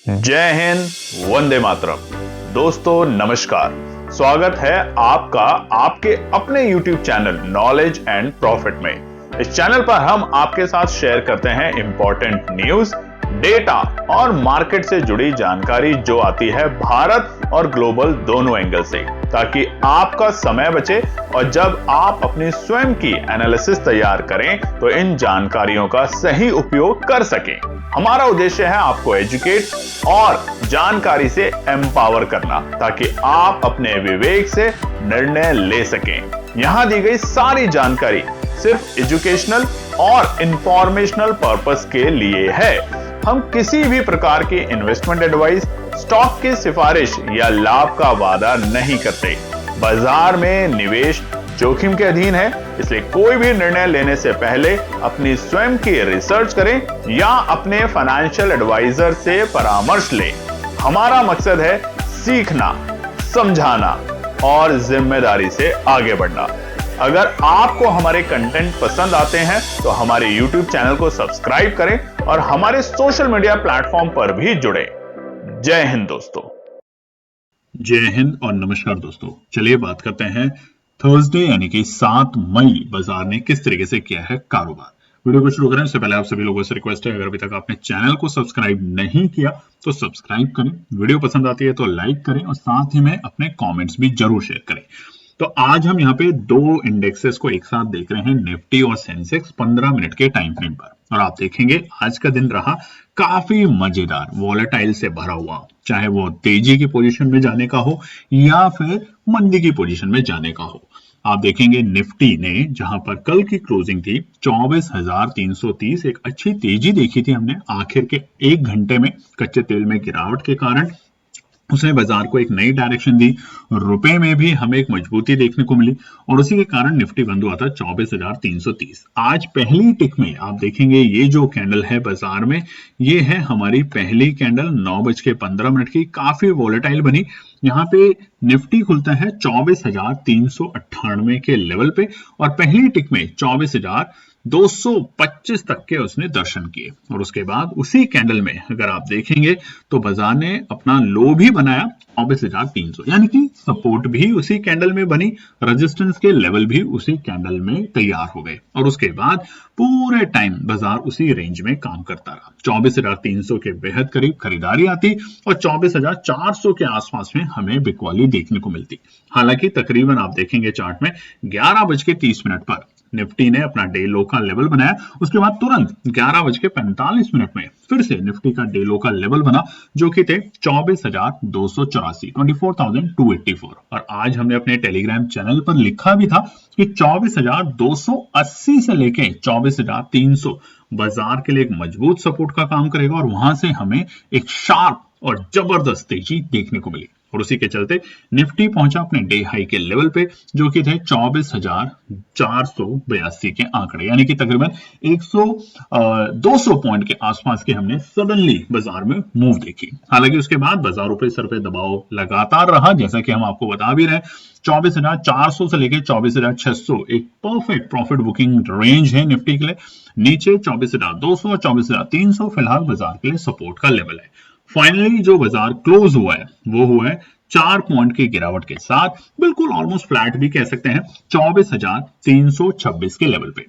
जय हिंद, वंदे मातरम। दोस्तों नमस्कार, स्वागत है आपका आपके अपने YouTube channel knowledge and profit में। इस चैनल पर हम आपके साथ शेयर करते हैं इंपॉर्टेंट न्यूज, डेटा और मार्केट से जुड़ी जानकारी जो आती है भारत और ग्लोबल दोनों एंगल से, ताकि आपका समय बचे और जब आप अपनी स्वयं की एनालिसिस तैयार करें तो इन जानकारियों का सही उपयोग कर सकें। हमारा उद्देश्य है आपको एजुकेट और जानकारी से एम्पावर करना, ताकि आप अपने विवेक से निर्णय ले सकें। यहां दी गई सारी जानकारी सिर्फ एजुकेशनल और इंफॉर्मेशनल पर्पस के लिए है। हम किसी भी प्रकार की इन्वेस्टमेंट एडवाइस, स्टॉक की सिफारिश या लाभ का वादा नहीं करते। बाजार में निवेश जोखिम के अधीन है, इसलिए कोई भी निर्णय लेने से पहले अपनी स्वयं की रिसर्च करें या अपने फाइनेंशियल एडवाइजर से परामर्श लें। हमारा मकसद है सीखना, समझाना और जिम्मेदारी से आगे बढ़ना। अगर आपको हमारे कंटेंट पसंद आते हैं तो हमारे YouTube चैनल को सब्सक्राइब करें और हमारे सोशल मीडिया प्लेटफॉर्म पर भी जुड़े। जय हिंद दोस्तों। जय हिंद और नमस्कार दोस्तों। चलिए बात करते हैं थर्सडे यानी कि 7 मई बाजार ने किस तरीके से किया है कारोबार। वीडियो को शुरू करें उससे पहले आप सभी लोगों से रिक्वेस्ट है, अगर अभी तक आपने चैनल को सब्सक्राइब नहीं किया तो सब्सक्राइब करें, वीडियो पसंद आती है तो लाइक करें और साथ ही में अपने कमेंट्स भी जरूर शेयर करें। तो आज हम यहाँ पे दो इंडेक्सेस को एक साथ देख रहे हैं, निफ्टी और सेंसेक्स 15 मिनट के टाइम फ्रेम पर। और आप देखेंगे आज का दिन रहा काफी मजेदार, वॉलेटाइल से भरा हुआ, चाहे वो तेजी की पोजीशन में जाने का हो या फिर मंदी की पोजीशन में जाने का हो। आप देखेंगे निफ्टी ने जहां पर कल की क्लोजिंग थी 24,330, एक अच्छी तेजी देखी थी हमने आखिर के एक घंटे में। कच्चे तेल में गिरावट के कारण उसने बाजार को एक नई डायरेक्शन दी, रुपए में भी हमें एक मजबूती देखने को मिली और उसी के कारण निफ्टी बंद हुआ था 24,330। आज पहली टिक में आप देखेंगे ये जो कैंडल है बाजार में, ये है हमारी पहली कैंडल 9:15 की, काफी वॉलेटाइल बनी। यहाँ पे निफ्टी खुलता है 24,398 के लेवल पे और पहली टिक में 24,225 तक के उसने दर्शन किए और उसके बाद उसी कैंडल में अगर आप देखेंगे तो बाजार ने अपना लो भी बनाया 24,300, यानी कि सपोर्ट भी उसी कैंडल में बनी, रेजिस्टेंस के लेवल भी उसी कैंडल में तैयार हो गए और उसके बाद पूरे टाइम बाजार उसी रेंज में काम करता रहा। 24,300 के बेहद करीब खरीदारी आती और 24,400 के आसपास में हमें बिकवाली देखने को मिलती। हालांकि तकरीबन आप देखेंगे चार्ट में 11:30 पर निफ्टी ने अपना डे लो का लेवल बनाया, उसके बाद तुरंत 11:45 में फिर से निफ्टी का डे लो का लेवल बना जो कि थे 24,284, 24,284। और आज हमने अपने टेलीग्राम चैनल पर लिखा भी था कि 24,280 से लेके 24,300 बाजार के लिए एक मजबूत सपोर्ट का काम करेगा और वहां से हमें एक शार्प और जबरदस्त तेजी देखने को मिली और उसी के चलते निफ्टी पहुंचा अपने डे हाई के लेवल पे जो कि थे 24,482 के आंकड़े, यानी कि तकरीबन 200 पॉइंट के आसपास के हमने सडनली बाजार में मूव देखी। हालांकि उसके बाद बाजार ऊपर सर पे दबाव लगातार रहा, जैसा कि हम आपको बता भी रहे। 24,400 से लेकर 24,600 एक परफेक्ट प्रॉफिट बुकिंग रेंज है निफ्टी के लिए। नीचे 24,200 और 24,300 फिलहाल बाजार के लिए सपोर्ट का लेवल है। फाइनली जो बाजार क्लोज हुआ है वो हुआ है 4 पॉइंट की गिरावट के साथ, बिल्कुल ऑलमोस्ट फ्लैट भी कह सकते हैं, 24,326 के लेवल पे।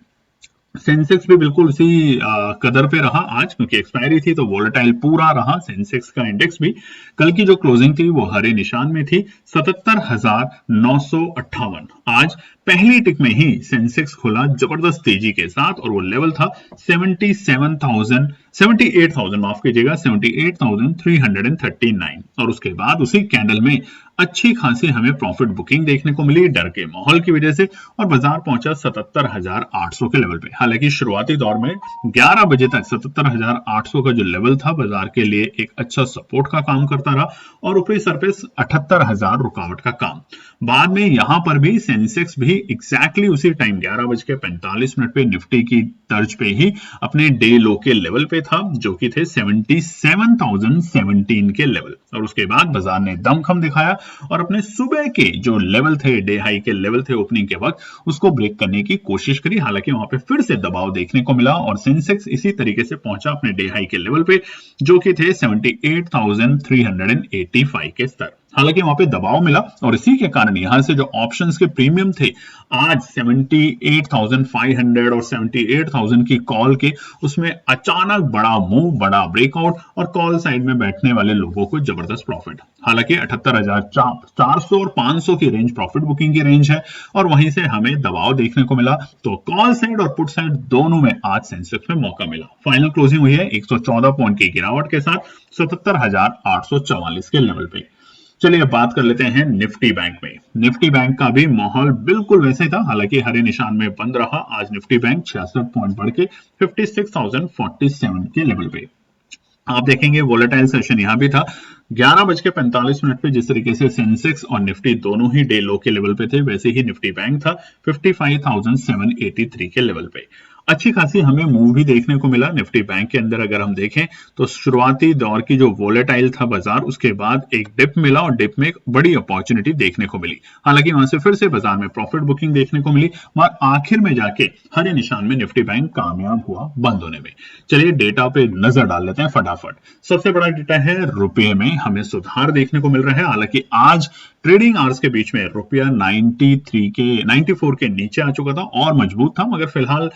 सेंसेक्स भी बिल्कुल उसी कदर पे रहा आज, क्योंकि एक्सपायरी थी तो वोलेटाइल पूरा रहा। सेंसेक्स का इंडेक्स भी कल की जो क्लोजिंग थी वो हरे निशान में थी, 77,958। आज पहली टिक में ही सेंसेक्स खुला जबरदस्त तेजी के साथ और वो लेवल था 78,000 माफ कीजिएगा 78,339 और उसके बाद उसी कैंडल में अच्छी खासी हमें प्रॉफिट बुकिंग देखने को मिली डर के माहौल की वजह से और बाजार पहुंचा 77,800 के लेवल पे। हालांकि शुरुआती दौर में 11 बजे तक 77,800 का जो लेवल था बाजार के लिए एक अच्छा सपोर्ट का काम करता रहा और ऊपरी सरफेस 78,000 रुकावट का काम। बाद में यहां पर भी सेंसेक्स भी एग्जैक्टली उसी टाइम 11:45 पे निफ्टी की तर्ज पे ही अपने डे लो के लेवल पे था जो कि थे 77,017 के लेवल, और उसके बाद बाजार ने दमखम दिखाया और अपने सुबह के जो लेवल थे, डे हाई के लेवल थे ओपनिंग के वक्त, उसको ब्रेक करने की कोशिश करी। हालांकि वहां पे फिर से दबाव देखने को मिला और सेंसेक्स इसी तरीके से पहुंचा अपने डे हाई के लेवल पे जो कि थे 78,385 के स्तर। हालांकि वहां पे दबाव मिला और इसी के कारण यहां से जो ऑप्शंस के प्रीमियम थे आज 78,500 और 78,000 की कॉल के, उसमें अचानक बड़ा मूव, बड़ा ब्रेकआउट और कॉल साइड में बैठने वाले लोगों को जबरदस्त प्रॉफिट। हालांकि 78,400 और 500 की रेंज प्रॉफिट बुकिंग की रेंज है और वहीं से हमें दबाव देखने को मिला। तो कॉल साइड और पुट साइड दोनों में आज सेंसेक्स में मौका मिला। फाइनल क्लोजिंग हुई है 114 पॉइंट की गिरावट के साथ 77,844 के लेवल पे। चलिए अब बात कर लेते हैं निफ्टी बैंक में। निफ्टी बैंक का भी माहौल बिल्कुल वैसे था, हालांकि हरे निशान में बंद रहा। आज निफ्टी बैंक 66 पॉइंट बढ़ के 56,047 के लेवल पे। आप देखेंगे वोलेटाइल सेशन यहां भी था 11:45 पे। जिस तरीके से सेंसेक्स और निफ्टी दोनों ही डे लो के लेवल पे थे, वैसे ही निफ्टी बैंक था 55,783 के लेवल पे। अच्छी खासी हमें मूव भी देखने को मिला निफ्टी बैंक के अंदर। अगर हम देखें तो शुरुआती दौर की जो वोलेटाइल था बाजार, उसके बाद एक डिप मिला और डिप में एक बड़ी अपॉर्चुनिटी देखने को मिली। हालांकि वहां से फिर से बाजार में प्रॉफिट बुकिंग देखने को मिली, मगर आखिर में जाके हरे निशान में निफ्टी बैंक कामयाब हुआ बंद होने में। चलिए डेटा पे नजर डाल लेते हैं फटाफट। सबसे बड़ा डेटा है रुपये में हमें सुधार देखने को मिल रहा है। हालांकि आज ट्रेडिंग आवर्स के बीच में रुपया 94 के नीचे आ चुका था और मजबूत था, मगर फिलहाल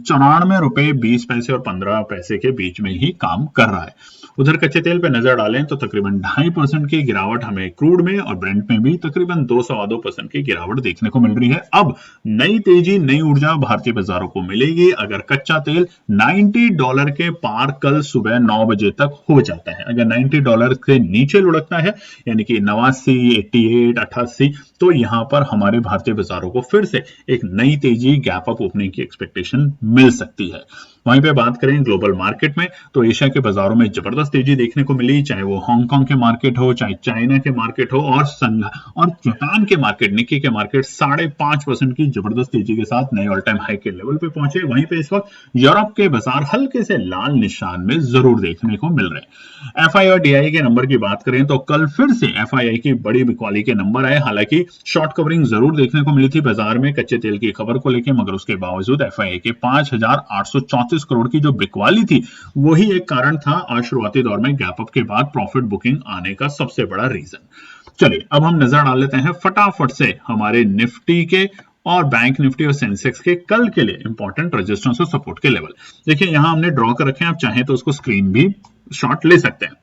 94 रुपए 20 पैसे और 15 पैसे के बीच में ही काम कर रहा है। उधर कच्चे तेल पे नजर डालें तो तकरीबन 2.5% की गिरावट हमें क्रूड में और ब्रेंट में भी तकरीबन 2.25% की गिरावट देखने को मिल रही है। अब नई तेजी, नई ऊर्जा भारतीय बाजारों को मिलेगी अगर कच्चा तेल $90 के पार कल सुबह 9 बजे तक हो जाता है। अगर $90 के नीचे लुढ़कता है, यानी कि 89, 88, 88, तो यहां पर हमारे भारतीय बाजारों को फिर से एक नई तेजी, गैप अप ओपनिंग की एक्सपेक्टेशन मिल सकती है। वहीं पे बात करें ग्लोबल मार्केट में तो एशिया के बाजारों में जबरदस्त तेजी देखने को मिली, चाहे वो हांगकांग के मार्केट हो, चाहे चाइना के मार्केट हो और जापान के मार्केट, निक्की के मार्केट 5.5% की जबरदस्त तेजी के साथ नए ऑल टाइम हाई के लेवल पे पहुंचे। वहीं पे इस वक्त यूरोप के बाजार हल्के से लाल निशान में जरूर देखने को मिल रहे हैं। एफआई और डीआई के नंबर की बात करें तो कल फिर से एफआई की बड़ी बिकवाली के नंबर आए। हालांकि शॉर्ट कवरिंग जरूर देखने को मिली थी बाजार में कच्चे तेल की खबर को लेकर, मगर उसके बावजूद एफआई के 5,834 करोड़ की जो बिकवाली थी वही एक कारण था आज शुरुआती दौर में गैप अप के बाद प्रॉफिट बुकिंग आने का सबसे बड़ा रीजन। चलिए अब हम नजर डाल लेते हैं फटाफट से हमारे निफ्टी के और बैंक निफ्टी और सेंसेक्स के कल के लिए इंपॉर्टेंट रेजिस्टेंस और सपोर्ट के लेवल। देखिए यहां हमने ड्रॉ कर रखे हैं, आप चाहें तो उसको स्क्रीन भी शॉट ले सकते हैं।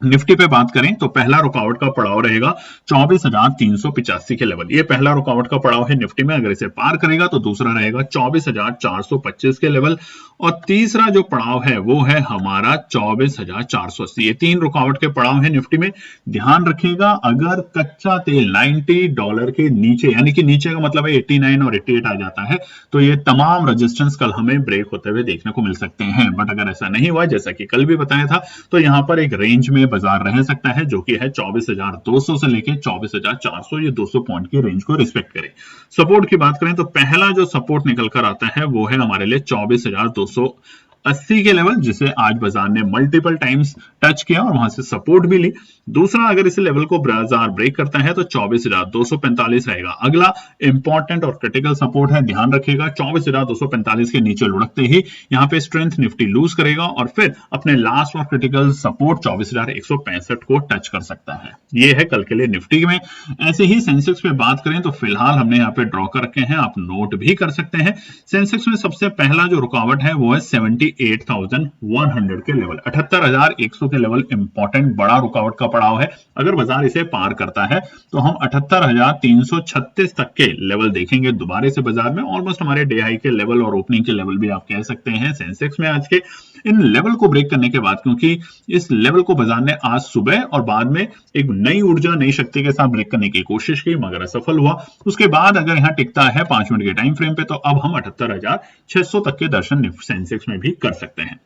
निफ्टी पे बात करें तो पहला रुकावट का पड़ाव रहेगा 24,385 के लेवल। ये पहला रुकावट का पड़ाव है निफ्टी में, अगर इसे पार करेगा तो दूसरा रहेगा 24,425 के लेवल और तीसरा जो पड़ाव है वो है हमारा 24,480। ये 3 रुकावट के पड़ाव है निफ्टी में। ध्यान रखिएगा अगर कच्चा तेल $90 के नीचे, यानी कि नीचे का मतलब है 89 और 88 आ जाता है, तो ये तमाम रेजिस्टेंस कल हमें ब्रेक होते हुए देखने को मिल सकते हैं। बट अगर ऐसा नहीं हुआ, जैसा कि कल भी बताया था, तो यहां पर एक रेंज में बाजार रह सकता है जो कि है 24,200 से लेके 24,400। ये 200 पॉइंट की रेंज को रिस्पेक्ट करे। सपोर्ट की बात करें तो पहला जो सपोर्ट निकल कर आता है वो है हमारे लिए 24,280 के लेवल, जिसे आज बाजार ने मल्टीपल टाइम्स टच किया और वहां से सपोर्ट भी ली। दूसरा, अगर इस लेवल को बाजार ब्रेक करता है तो 24,245 रहेगा अगला इंपॉर्टेंट और क्रिटिकल सपोर्ट है। ध्यान रखिएगा 24,245 के नीचे लुढ़कते ही यहां पे स्ट्रेंथ निफ्टी लूज करेगा और फिर अपने लास्ट और क्रिटिकल सपोर्ट 24,165 को टच कर सकता है। ये है कल के लिए निफ्टी में। ऐसे ही सेंसेक्स पे बात करें तो फिलहाल हमने यहाँ पे ड्रॉ कर रखे हैं, आप नोट भी कर सकते हैं। सेंसेक्स में सबसे पहला जो रुकावट है वो है 78,100 के लेवल, 78,100 के लेवल इंपॉर्टेंट बड़ा रुकावट का पड़ाव है। अगर बाजार इसे पार करता है तो हम 78,336 तक के लेवल देखेंगे दोबारा से बाजार में। ऑलमोस्ट हमारे डे हाई के लेवल और ओपनिंग के लेवल भी आप कह सकते हैं सेंसेक्स में आज के। इन लेवल को ब्रेक करने के बाद, क्योंकि इस लेवल को बाजार ने आज सुबह और बाद में एक नई ऊर्जा, नई शक्ति के साथ ब्रेक करने की कोशिश की, मगर असफल हुआ। उसके बाद अगर यहां टिकता है 5 मिनट के टाइम फ्रेम पे तो अब हम 78,600 तक के दर्शन सेंसेक्स में भी कर सकते हैं।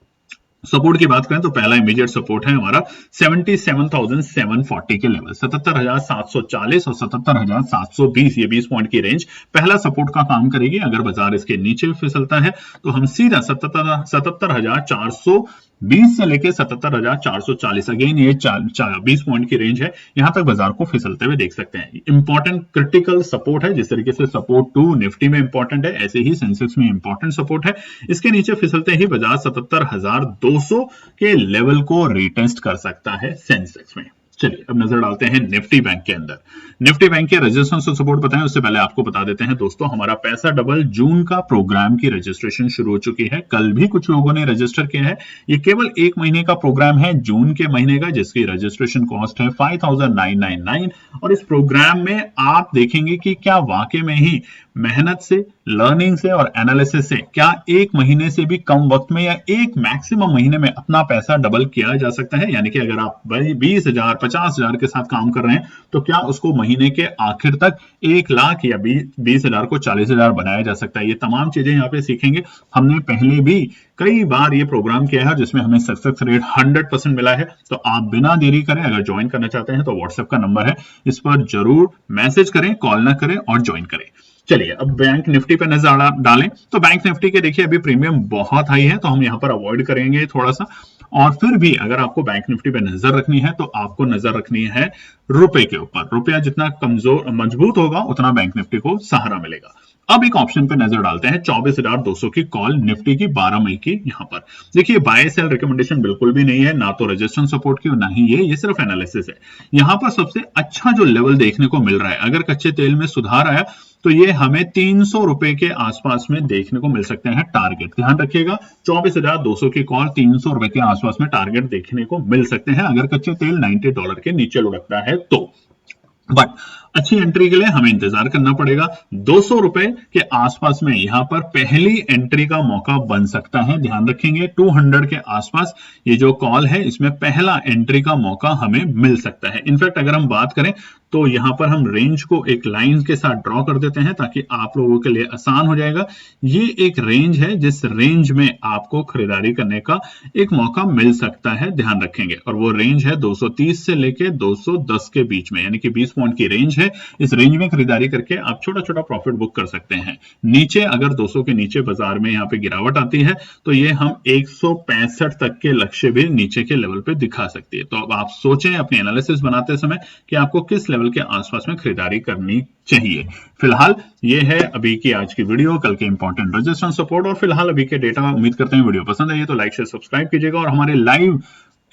सपोर्ट की बात करें तो पहला इमीडिएट सपोर्ट है हमारा 77,740 के लेवल, 77,740 और 77,720, ये 20 पॉइंट की रेंज पहला सपोर्ट का काम करेगी। अगर बाजार इसके नीचे फिसलता है तो हम सीधा 77,400 20 से लेके 77,440, अगेन ये 20 पॉइंट की रेंज है, यहां तक बाजार को फिसलते हुए देख सकते हैं। इंपॉर्टेंट क्रिटिकल सपोर्ट है, जिस तरीके से सपोर्ट 2 निफ्टी में इंपॉर्टेंट है, ऐसे ही सेंसेक्स में इंपॉर्टेंट सपोर्ट है। इसके नीचे फिसलते ही बाजार 77,200 के लेवल को रिटेस्ट कर सकता है सेंसेक्स में। चलिए अब नजर डालते हैं निफ्टी बैंक के अंदर। निफ्टी बैंक के रेजिस्टेंस और सपोर्ट बताएं उससे पहले आपको बता देते हैं दोस्तों, हमारा पैसा डबल जून का प्रोग्राम की रजिस्ट्रेशन शुरू हो चुकी है। कल भी कुछ लोगों ने रजिस्टर किया है। ये केवल 1 महीने का प्रोग्राम है, जून के महीने का, जिसकी रजिस्ट्रेशन कॉस्ट है 5,999। और इस प्रोग्राम में आप देखेंगे कि क्या वाकई में ही मेहनत से, लर्निंग से और एनालिसिस से क्या 1 महीने से भी कम वक्त में या एक मैक्सिमम महीने में अपना पैसा डबल किया जा सकता है। यानी कि अगर आप 20,000 50,000 के साथ काम कर रहे हैं तो क्या उसको महीने के आखिर तक 1 लाख या 20,000 को 40,000 बनाया जा सकता है। ये तमाम चीजें यहाँ पे सीखेंगे। हमने पहले भी कई बार ये प्रोग्राम किया है जिसमें हमें सक्सेस रेट 100% मिला है। तो आप बिना देरी करें अगर ज्वाइन करना चाहते हैं तो व्हाट्सएप का नंबर है, इस पर जरूर मैसेज करें, कॉल ना करें और ज्वाइन करें। चलिए अब बैंक निफ्टी पे नजर डालें तो बैंक निफ्टी के देखिए अभी प्रीमियम बहुत हाई है, तो हम यहां पर अवॉइड करेंगे थोड़ा सा। और फिर भी अगर आपको बैंक निफ्टी पे नजर रखनी है तो आपको नजर रखनी है रुपए के ऊपर। रुपया जितना कमजोर मजबूत होगा उतना बैंक निफ्टी को सहारा मिलेगा। अब एक ऑप्शन पे नजर डालते हैं 24,200 की कॉल निफ्टी की 12 मई की। यहां पर देखिए बाय सेल रिकमेंडेशन बिल्कुल भी नहीं है, ना तो रेजिस्टेंस सपोर्ट की और ना ही ये सिर्फ एनालिसिस है। यहां पर सबसे अच्छा जो लेवल देखने को मिल रहा है, अगर कच्चे तेल में सुधार आया तो ये हमें 300 रुपए के आसपास में देखने को मिल सकते हैं टारगेट। ध्यान रखिएगा 24,200 की कॉल 300 रुपए के आसपास में टारगेट देखने को मिल सकते हैं अगर कच्चे तेल $90 के नीचे लुढ़कता है तो। बट अच्छी एंट्री के लिए हमें इंतजार करना पड़ेगा। 200 रुपए के आसपास में यहां पर पहली एंट्री का मौका बन सकता है। ध्यान रखेंगे 200 के आसपास ये जो कॉल है इसमें पहला एंट्री का मौका हमें मिल सकता है। इनफैक्ट अगर हम बात करें तो यहां पर हम रेंज को एक लाइन के साथ ड्रॉ कर देते हैं ताकि आप लोगों के लिए आसान हो जाएगा। ये एक रेंज है जिस रेंज में आपको खरीदारी करने का एक मौका मिल सकता है, ध्यान रखेंगे। और वो रेंज है 230 से लेके 210 के बीच में, यानी कि 20 पॉइंट की रेंज है। इस रेंज में खरीदारी करके आप छोटा छोटा प्रॉफिट बुक कर सकते हैं। नीचे अगर 200 के नीचे बाजार में यहाँ पे गिरावट आती है तो ये हम 165 तक के लक्ष्य भी नीचे के लेवल पे दिखा सकती है। तो अब आप सोचें अपनी एनालिसिस बनाते समय कि आपको किस लेवल के आसपास में खरीदारी करनी चाहिए। फिलहाल ये है अभी की आज की वीडियो, कल के इंपॉर्टेंट रेजिस्टेंस सपोर्ट और फिलहाल अभी के डेटा। उम्मीद करते हैं वीडियो पसंद आई है तो लाइक शेयर सब्सक्राइब कीजिएगा और हमारे लाइव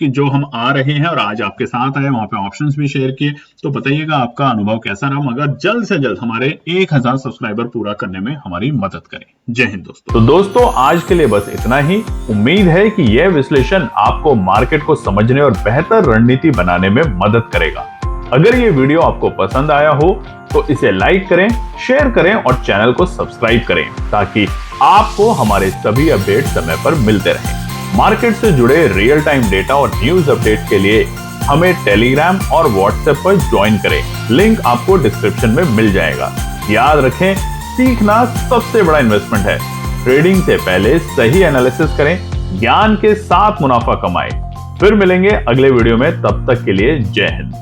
कि जो हम आ रहे हैं और आज आपके साथ आए वहां पे ऑप्शंस भी शेयर किए, तो बताइएगा आपका अनुभव कैसा रहा। मगर जल्द से जल्द हमारे 1000 सब्सक्राइबर पूरा करने में हमारी मदद करें। जय हिंद दोस्तों। तो दोस्तों आज के लिए बस इतना ही। उम्मीद है कि यह विश्लेषण आपको मार्केट को समझने और बेहतर रणनीति बनाने में मदद करेगा। अगर ये वीडियो आपको पसंद आया हो तो इसे लाइक करें, शेयर करें और चैनल को सब्सक्राइब करें ताकि आपको हमारे सभी अपडेट समय पर मिलते रहें। मार्केट से जुड़े रियल टाइम डेटा और न्यूज अपडेट के लिए हमें टेलीग्राम और व्हाट्सएप पर ज्वाइन करें। लिंक आपको डिस्क्रिप्शन में मिल जाएगा। याद रखें, सीखना सबसे बड़ा इन्वेस्टमेंट है। ट्रेडिंग से पहले सही एनालिसिस करें, ज्ञान के साथ मुनाफा कमाएं। फिर मिलेंगे अगले वीडियो में, तब तक के लिए जय हिंद।